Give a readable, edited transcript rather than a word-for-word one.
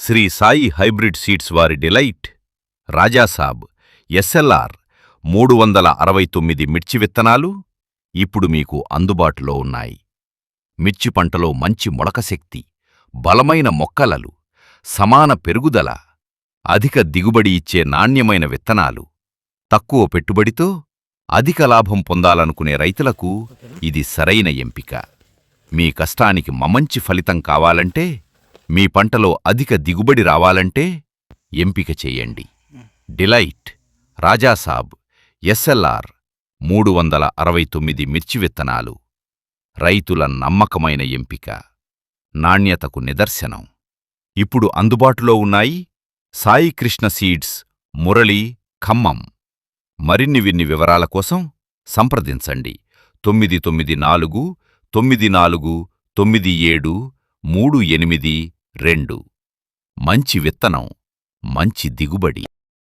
Shri Sai hybrid seeds వారి delight, Raja Saab SLR 369 మిర్చి విత్తనాలు ఇప్పుడు మీకు అందుబాటులో ఉన్నాయి. మిర్చి పంటలో మంచి మొలక శక్తి, బలమైన మొక్కలలు, సమాన పెరుగుదల, అధిక దిగుబడి ఇచ్చే నాణ్యమైన విత్తనాలు, తక్కువ పెట్టుబడితో అధిక లాభం పొందాలనుకునే రైతులకు ఇది సరైన ఎంపిక. మీ కష్టానికి మంచి ఫలితం కావాలంటే, మీ పంటలో అధిక దిగుబడి రావాలంటే ఎంపిక చేయండి. డిలైట్, రాజాసాబ్ ఎస్ఎల్ఆర్ 369 మిర్చి విత్తనాలు రైతుల నమ్మకమైన ఎంపిక, నాణ్యతకు నిదర్శనం. ఇప్పుడు అందుబాటులో ఉన్నాయి సాయి కృష్ణ సీడ్స్, మురళి, ఖమ్మం. మరిన్ని వివరాల కోసం సంప్రదించండి 9949497382. మంచి విత్తనం, మంచి దిగుబడి.